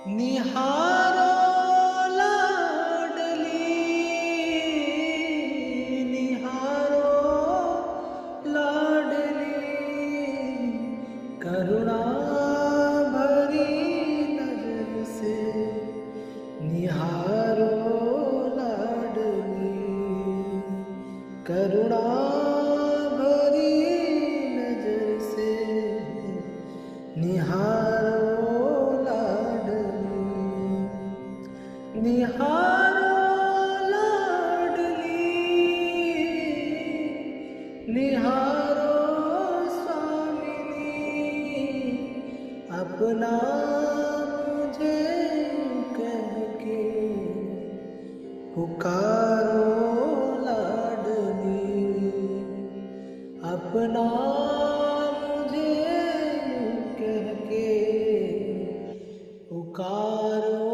निहारो लाडली, निहारो लाडली, करुणा भरी नजर से निहारो लाडली, करुणा भरी नजर से निहारो निहारो लाडली, निहारो स्वामिनी, अपना मुझे कह के पुकारो लाडली, अपना मुझे कह के पुकारो